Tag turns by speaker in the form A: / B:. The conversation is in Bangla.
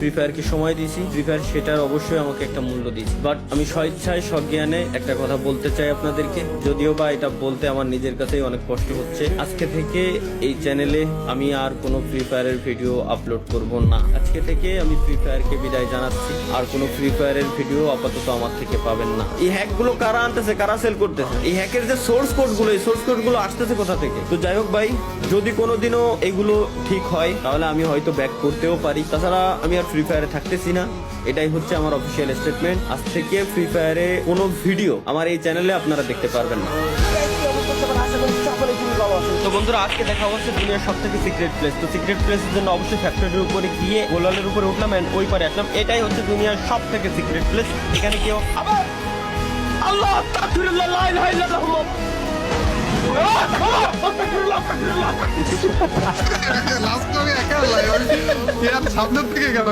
A: ফ্রি ফায়ারকে সময় দিয়েছি, ফ্রি ফায়ার সেটার অবশ্যই আমাকে একটা মূল্য দিয়েছি। বাট আমি স্বেচ্ছায় সজ্ঞানে একটা কথা বলতে চাই আপনাদেরকে, যদিও বা এটা বলতে আমার নিজের কাছেই অনেক কষ্ট হচ্ছে। আজকে থেকে এই চ্যানেলে আমি আর কোনো ফ্রি ফায়ারের ভিডিও আপলোড করব না। আজকে থেকে আমি ফ্রি ফায়ারকে বিদায় জানাচ্ছি। আর কোনো ফ্রি ফায়ারের ভিডিও আপাতত আমার থেকে পাবেন না। এই হ্যাকগুলো কারা আনতেছে, কারা সেল করতেছে, এই হ্যাকের যে সোর্স কোডগুলো, এই সোর্স কোডগুলো আসতেছে কোথা থেকে? তো যাই হোক ভাই, যদি কোনোদিনও এগুলো ঠিক হয় তাহলে আমি হয়তো ব্যাক করতেও পারি। তাছাড়া আমি আর ফ্রি ফায়ারে থাকতেছি না, এটাই হচ্ছে আমার অফিসিয়াল স্টেটমেন্ট। আজ থেকে ফ্রি ফায়ারে কোনো ভিডিও আমার এই চ্যানেলে আপনারা দেখতে পারবেন না। তো বন্ধুরা, আজকে দেখা হচ্ছে দুনিয়ার সব থেকে সিক্রেট প্লেস। তো সিক্রেট প্লেসের জন্য অবশ্যই ফ্যাক্টরির উপরে গিয়ে গোলালের উপরে উঠলাম এন্ড ওই পারে আসলাম। এটাই হচ্ছে দুনিয়ার সব থেকে সিক্রেট প্লেস। এখানে কেউ আবার আল্লাহ তাকবীরুল্লাহ লা ইলাহা ইল্লাল্লাহ
B: লাস্ট আমি একা সামনের থেকে গেল।